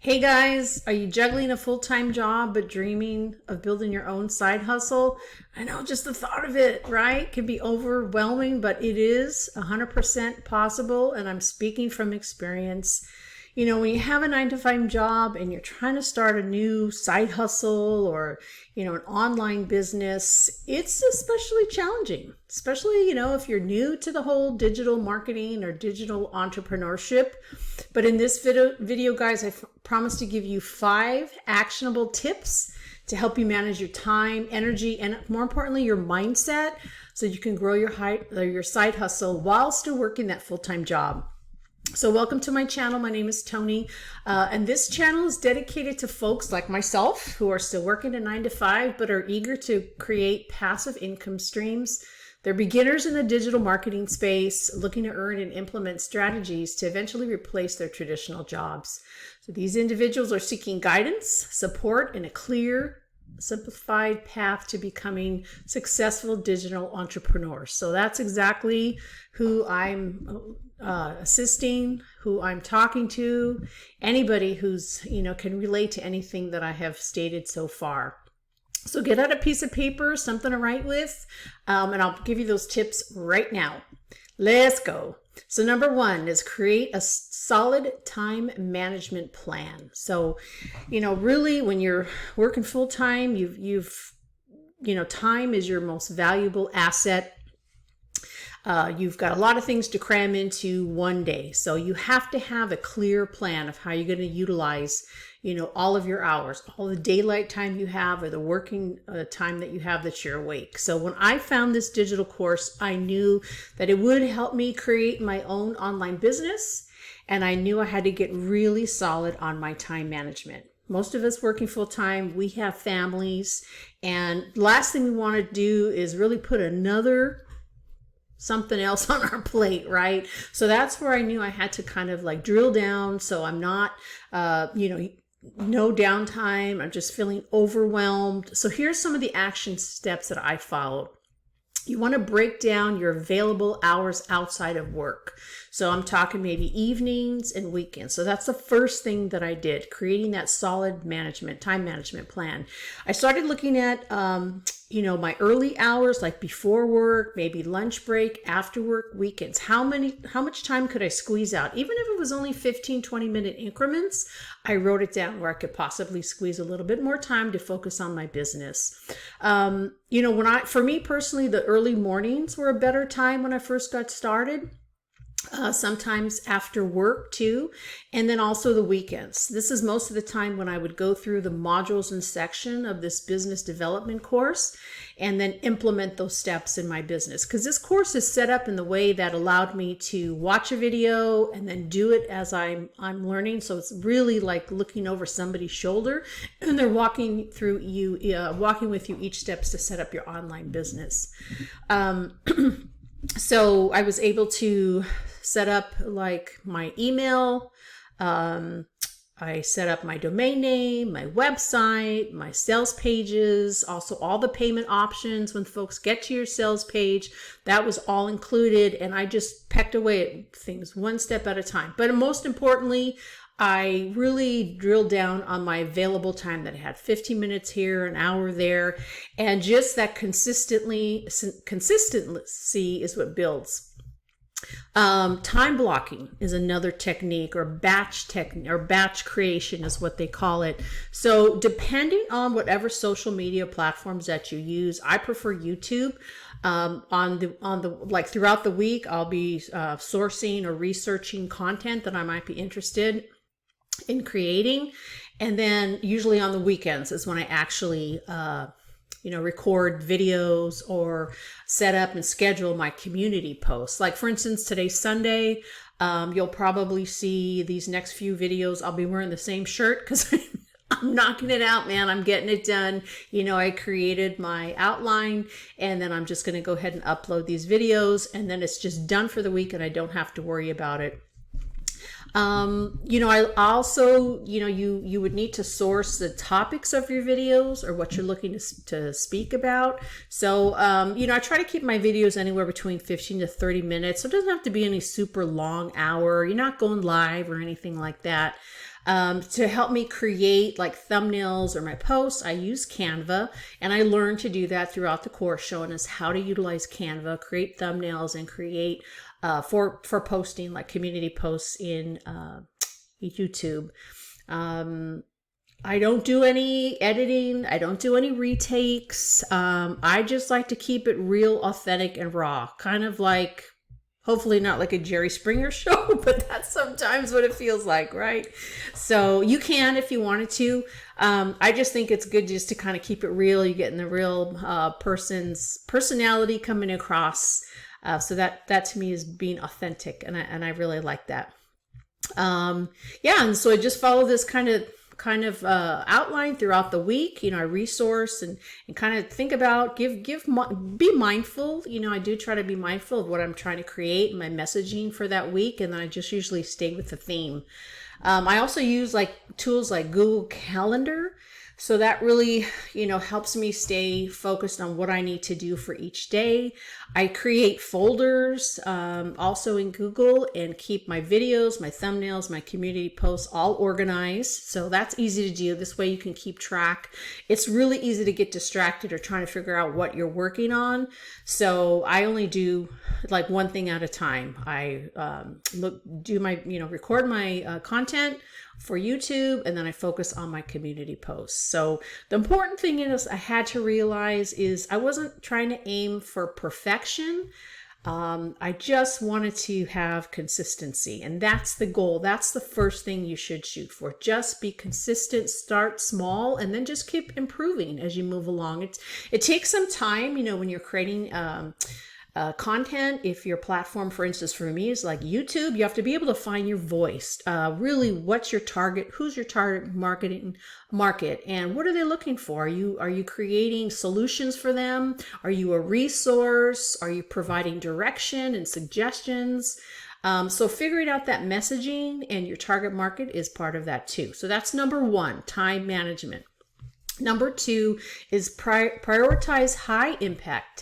Hey guys, are you juggling a full-time job but dreaming of building your own side hustle? I know just the thought of it, right, can be overwhelming, but it is 100% possible, and I'm speaking from experience. When you have a 9 to 5 job and you're trying to start a new side hustle or, an online business, it's especially challenging, especially, if you're new to the whole digital marketing or digital entrepreneurship. But in this video, guys, I promise to give you 5 actionable tips to help you manage your time, energy, and more importantly, your mindset so you can grow your side hustle while still working that full-time job. So welcome to my channel. My name is Toni, and this channel is dedicated to folks like myself who are still working a 9 to 5 but are eager to create passive income streams. They're beginners in the digital marketing space, looking to earn and implement strategies to eventually replace their traditional jobs. So these individuals are seeking guidance, support, and a clear, simplified path to becoming successful digital entrepreneurs. So that's exactly who I'm assisting, who I'm talking to, anybody who's, can relate to anything that I have stated so far. So get out a piece of paper, something to write with, and I'll give you those tips right now. Let's go. So number 1 is create a solid time management plan. So, really when you're working full time, time is your most valuable asset. You've got a lot of things to cram into one day. So you have to have a clear plan of how you're going to utilize, all of your hours, all the daylight time you have or the working time that you have that you're awake. So when I found this digital course, I knew that it would help me create my own online business. And I knew I had to get really solid on my time management. Most of us working full time, we have families. And last thing we want to do is really put something else on our plate, right? So that's where I knew I had to kind of like drill down. So I'm not, no downtime. I'm just feeling overwhelmed. So here's some of the action steps that I followed. You want to break down your available hours outside of work. So I'm talking maybe evenings and weekends. So that's the first thing that I did, creating that solid time management plan. I started looking at, my early hours, like before work, maybe lunch break, after work, weekends. How much time could I squeeze out? Even if it was only 15, 20-minute increments, I wrote it down where I could possibly squeeze a little bit more time to focus on my business. For me personally, the early mornings were a better time when I first got started. Sometimes after work too, and then also the weekends. This is most of the time when I would go through the modules and section of this business development course and then implement those steps in my business. Because this course is set up in the way that allowed me to watch a video and then do it as I'm learning. So it's really like looking over somebody's shoulder and they're walking with you each steps to set up your online business. So I was able to set up like my email. I set up my domain name, my website, my sales pages, also all the payment options. When folks get to your sales page, that was all included. And I just pecked away at things one step at a time. But most importantly, I really drilled down on my available time that I had 15 minutes here, an hour there, and just that consistency is what builds. Time blocking is another technique, or batch creation is what they call it. So depending on whatever social media platforms that you use, I prefer YouTube. Like throughout the week, I'll be sourcing or researching content that I might be interested in creating. And then usually on the weekends is when I actually, record videos or set up and schedule my community posts. Like for instance, today's Sunday, you'll probably see these next few videos. I'll be wearing the same shirt because I'm knocking it out, man. I'm getting it done. I created my outline and then I'm just going to go ahead and upload these videos and then it's just done for the week and I don't have to worry about it. I also, you would need to source the topics of your videos or what you're looking to speak about. So, I try to keep my videos anywhere between 15 to 30 minutes. So it doesn't have to be any super long hour. You're not going live or anything like that. To help me create like thumbnails or my posts, I use Canva, and I learned to do that throughout the course, showing us how to utilize Canva, create thumbnails, and create for posting like community posts in YouTube. I don't do any editing. I don't do any retakes. I just like to keep it real, authentic, and raw. Kind of like, hopefully not like a Jerry Springer show, but that's sometimes what it feels like, right? So you can if you wanted to. I just think it's good just to kind of keep it real. You're getting the real person's personality coming across. So that to me is being authentic, and I really like that. Yeah, and so I just follow this kind of outline throughout the week. I resource and kind of think about, be mindful. I do try to be mindful of what I'm trying to create and my messaging for that week, and then I just usually stay with the theme. I also use like tools like Google Calendar. So that really, helps me stay focused on what I need to do for each day. I create folders also in Google, and keep my videos, my thumbnails, my community posts all organized. So that's easy to do. This way you can keep track. It's really easy to get distracted or trying to figure out what you're working on. So I only do like one thing at a time. I record my content for YouTube, and then I focus on my community posts. So the important thing is I had to realize is I wasn't trying to aim for perfection. I just wanted to have consistency, and that's the goal. That's the first thing you should shoot for. Just be consistent, start small, and then just keep improving as you move along. It takes some time, when you're creating content. If your platform, for instance, for me is like YouTube, you have to be able to find your voice. Really, what's your target? Who's your target market, and what are they looking for? Are you creating solutions for them? Are you a resource? Are you providing direction and suggestions? So figuring out that messaging and your target market is part of that too. So that's number one, time management. Number two is prioritize high impact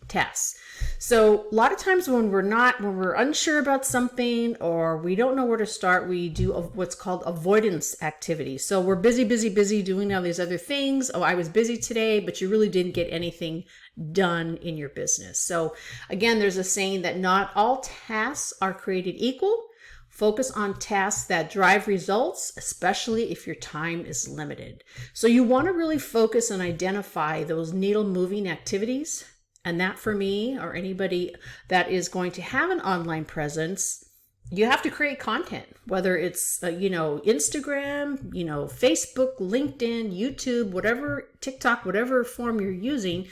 tasks. So a lot of times when we're unsure about something, or we don't know where to start, we do what's called avoidance activities. So we're busy doing all these other things. Oh, I was busy today, but you really didn't get anything done in your business. So again, there's a saying that not all tasks are created equal. Focus on tasks that drive results, especially if your time is limited. So you want to really focus and identify those needle moving activities. And that, for me, or anybody that is going to have an online presence, you have to create content, whether it's, Instagram, Facebook, LinkedIn, YouTube, whatever, TikTok, whatever form you're using,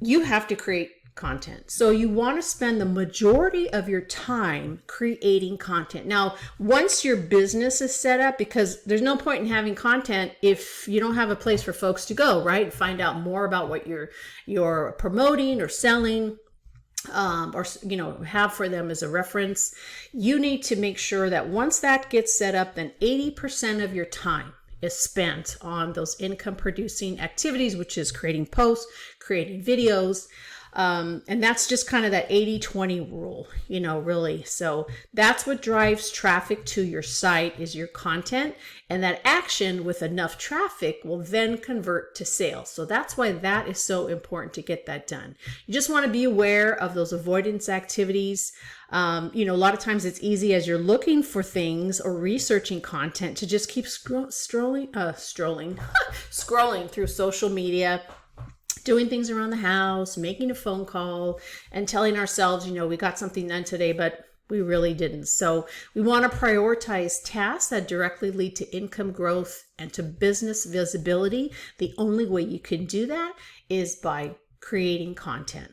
you have to create content. So you want to spend the majority of your time creating content. Now, once your business is set up, because there's no point in having content if you don't have a place for folks to go, right? Find out more about what you're promoting or selling, or have for them as a reference. You need to make sure that once that gets set up, then 80% of your time is spent on those income producing activities, which is creating posts, creating videos. And that's just kind of that 80-20 rule, really. So that's what drives traffic to your site, is your content, and that action with enough traffic will then convert to sales. So that's why that is so important to get that done. You just want to be aware of those avoidance activities. A lot of times it's easy as you're looking for things or researching content to just keep scrolling through social media, doing things around the house, making a phone call, and telling ourselves, we got something done today, but we really didn't. So we want to prioritize tasks that directly lead to income growth and to business visibility. The only way you can do that is by creating content.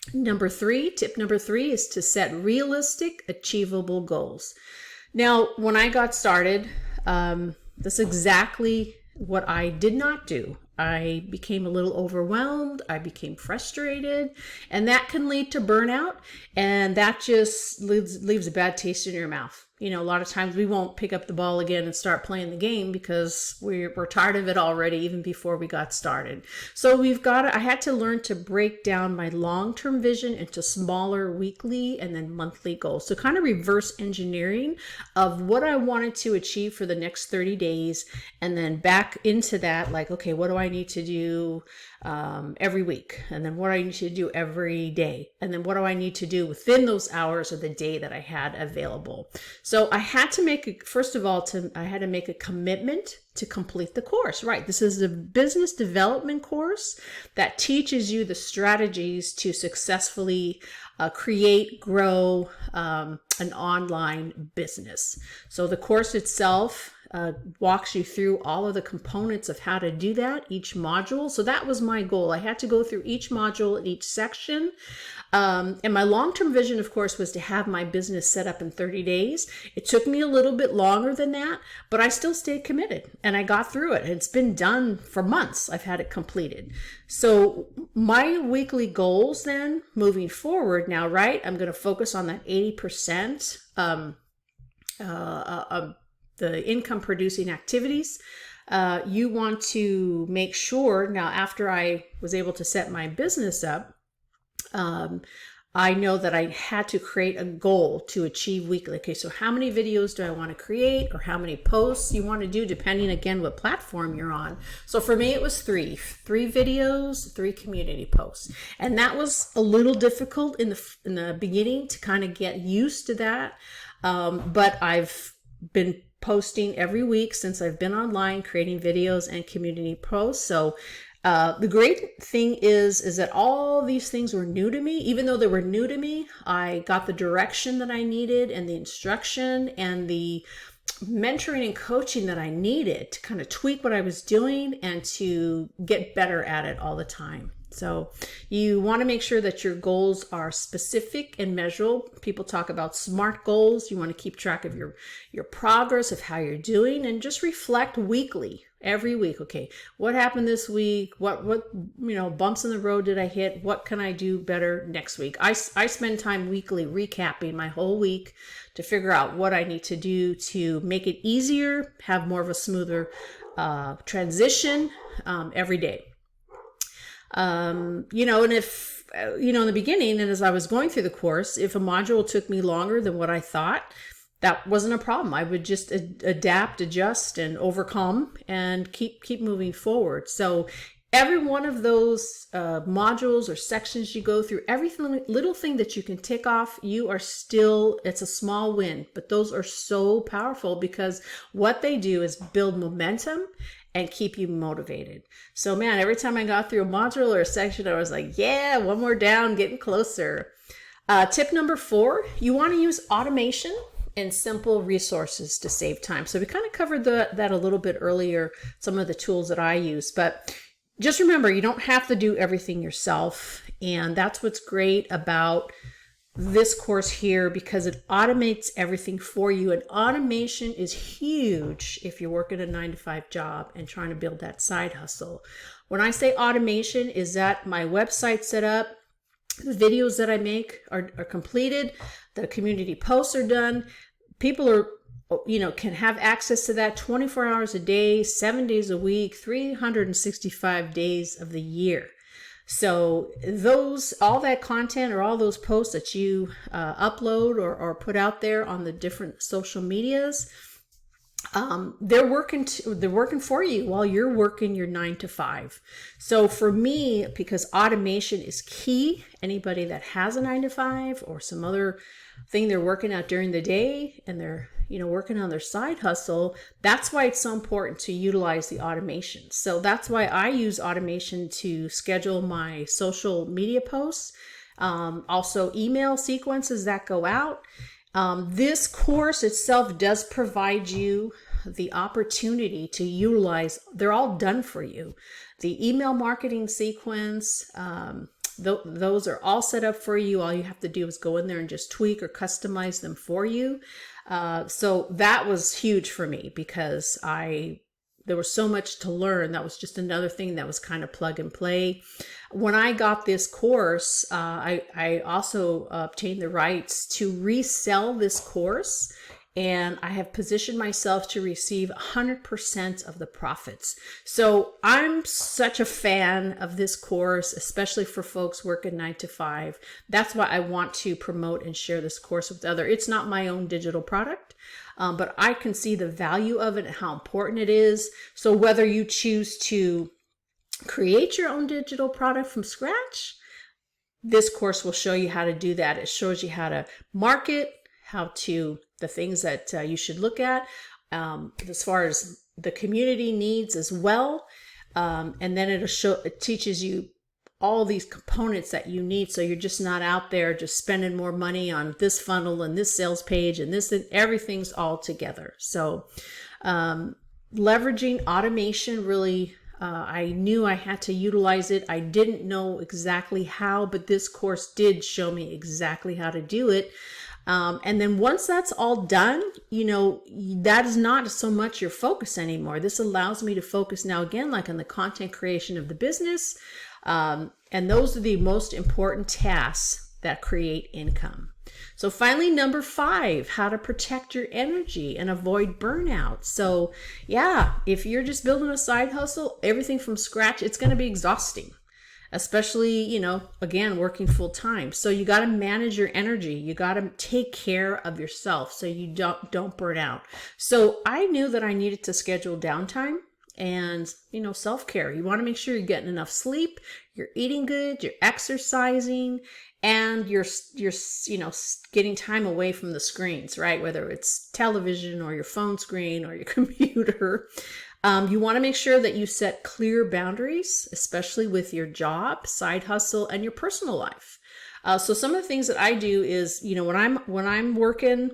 Tip number three is to set realistic, achievable goals. Now, when I got started, that's exactly what I did not do. I became a little overwhelmed. I became frustrated, and that can lead to burnout, and that just leaves a bad taste in your mouth. a lot of times we won't pick up the ball again and start playing the game because we're tired of it already, even before we got started. So I had to learn to break down my long-term vision into smaller weekly and then monthly goals. So kind of reverse engineering of what I wanted to achieve for the next 30 days. And then back into that, like, okay, what do I need to do every week? And then what do I need to do every day? And then what do I need to do within those hours of the day that I had available? So I had to make, first of all, I had to make a commitment to complete the course, right? This is a business development course that teaches you the strategies to successfully create, grow an online business. So the course itself walks you through all of the components of how to do that, each module. So that was my goal. I had to go through each module and each section. And my long-term vision, of course, was to have my business set up in 30 days. It took me a little bit longer than that, but I still stayed committed and I got through it. It's been done for months. I've had it completed. So my weekly goals then moving forward now, right? I'm going to focus on that 80% of the income producing activities. You want to make sure now, after I was able to set my business up, I know that I had to create a goal to achieve weekly. Okay, so how many videos do I want to create, or how many posts you want to do, depending again what platform you're on. So for me, it was three videos, 3 community posts. And that was a little difficult in the beginning to kind of get used to that. But I've been posting every week since I've been online, creating videos and community posts. So the great thing is that all these things were new to me. Even though they were new to me, I got the direction that I needed and the instruction and the mentoring and coaching that I needed to kind of tweak what I was doing and to get better at it all the time. So you want to make sure that your goals are specific and measurable. People talk about SMART goals. You want to keep track of your progress, of how you're doing, and just reflect weekly, every week. Okay, what happened this week? What bumps in the road did I hit? What can I do better next week? I spend time weekly recapping my whole week to figure out what I need to do to make it easier, have more of a smoother transition every day. And if, in the beginning, and as I was going through the course, if a module took me longer than what I thought, that wasn't a problem. I would just adapt, adjust, and overcome and keep moving forward. So every one of those modules or sections you go through, every little thing that you can tick off, it's a small win, but those are so powerful because what they do is build momentum and keep you motivated. So man, every time I got through a module or a section, I was like, yeah, one more down, getting closer. Tip number 4, you want to use automation and simple resources to save time. So we kind of covered that a little bit earlier, some of the tools that I use, but just remember, you don't have to do everything yourself. And that's what's great about this course here, because it automates everything for you. And automation is huge if you're working a 9-to-5 job and trying to build that side hustle. When I say automation, is that my website set up, the videos that I make are completed, the community posts are done, people are can have access to that 24 hours a day, 7 days a week, 365 days of the year. So all that content or all those posts that you upload or put out there on the different social medias, they're working for you while you're working your 9-to-5. So for me, because automation is key, anybody that has a 9-to-5 or some other thing they're working out during the day and they're working on their side hustle, that's why it's so important to utilize the automation. So that's why I use automation to schedule my social media posts, also email sequences that go out. This course itself does provide you the opportunity to utilize, they're all done for you. The email marketing sequence, those are all set up for you. All you have to do is go in there and just tweak or customize them for you. So that was huge for me because there was so much to learn. That was just another thing that was kind of plug and play. When I got this course, I also obtained the rights to resell this course and I have positioned myself to receive 100% of the profits. So I'm such a fan of this course, especially for folks working 9 to 5. That's why I want to promote and share this course with others. It's not my own digital product, but I can see the value of it and how important it is. So whether you choose to create your own digital product from scratch, this course will show you how to do that. It shows you how to market, the things that you should look at as far as the community needs as well. And then it teaches you all these components that you need. So you're just not out there just spending more money on this funnel and this sales page and this, and everything's all together. So leveraging automation really, I knew I had to utilize it. I didn't know exactly how, but this course did show me exactly how to do it. And then once that's all done, that is not so much your focus anymore. This allows me to focus now again, like on the content creation of the business. And those are the most important tasks that create income. So finally, number 5, how to protect your energy and avoid burnout. So yeah, if you're just building a side hustle, everything from scratch, it's going to be exhausting, especially, again, working full time. So you got to manage your energy. You got to take care of yourself so you don't burn out. So I knew that I needed to schedule downtime and, self-care. You want to make sure you're getting enough sleep, you're eating good, you're exercising, and you're getting time away from the screens, right? Whether it's television or your phone screen or your computer. You want to make sure that you set clear boundaries, especially with your job, side hustle, and your personal life. So some of the things that I do is, when I'm working,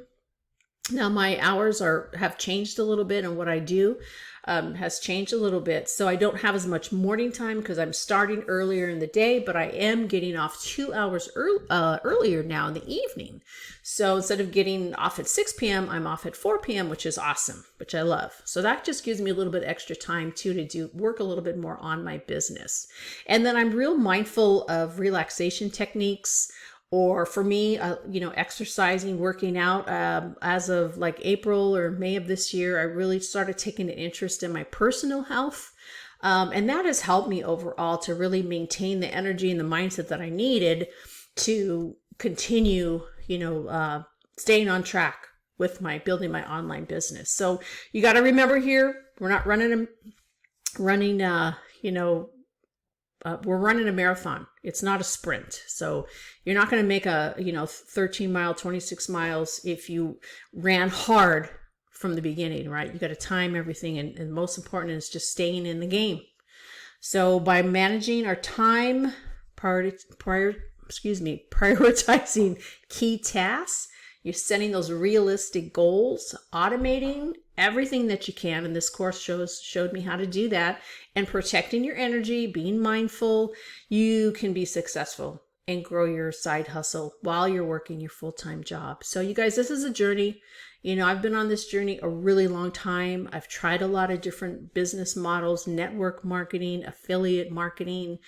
now my hours have changed a little bit, and what I do has changed a little bit. So I don't have as much morning time because I'm starting earlier in the day, but I am getting off 2 hours earlier now in the evening. So instead of getting off at 6 p.m., I'm off at 4 p.m., which is awesome, which I love. So that just gives me a little bit extra time too to work a little bit more on my business. And then I'm real mindful of relaxation techniques. Or for me, exercising, working out, as of like April or May of this year, I really started taking an interest in my personal health. And that has helped me overall to really maintain the energy and the mindset that I needed to continue, staying on track with building my online business. So you got to remember here, we're not running we're running a marathon. It's not a sprint. So you're not going to make a, 13 mile, 26 miles if you ran hard from the beginning, right? You got to time everything. And most important is just staying in the game. So by managing our time, prioritizing key tasks, you're setting those realistic goals, automating everything that you can. And this course showed me how to do that, and protecting your energy, being mindful, you can be successful and grow your side hustle while you're working your full-time job. So you guys, this is a journey. I've been on this journey a really long time. I've tried a lot of different business models, network marketing, affiliate marketing.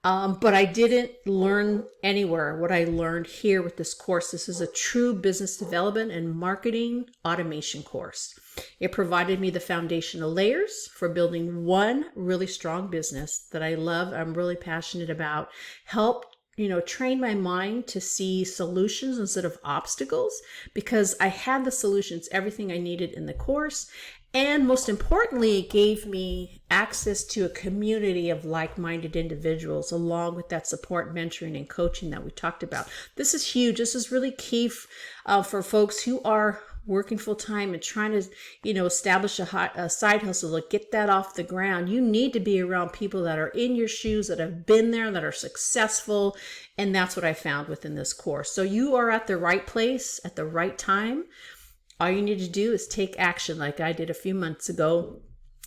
But I didn't learn anywhere what I learned here with this course. This is a true business development and marketing automation course. It provided me the foundational layers for building one really strong business that I love, I'm really passionate about, helped train my mind to see solutions instead of obstacles, because I had the solutions, everything I needed in the course. And most importantly, it gave me access to a community of like-minded individuals, along with that support, mentoring, and coaching that we talked about. This is huge. This is really key for folks who are working full-time and trying to, establish a side hustle, to get that off the ground. You need to be around people that are in your shoes, that have been there, that are successful. And that's what I found within this course. So you are at the right place at the right time. All you need to do is take action like I did a few months ago.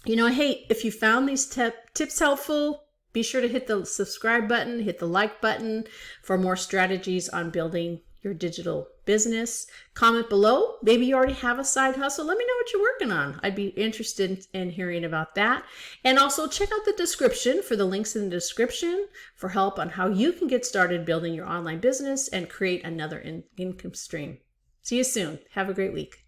Hey, if you found these tips helpful, be sure to hit the subscribe button, hit the like button for more strategies on building your digital business. Comment below. Maybe you already have a side hustle. Let me know what you're working on. I'd be interested in hearing about that. And also check out the description for the links in the description for help on how you can get started building your online business and create another income stream. See you soon. Have a great week.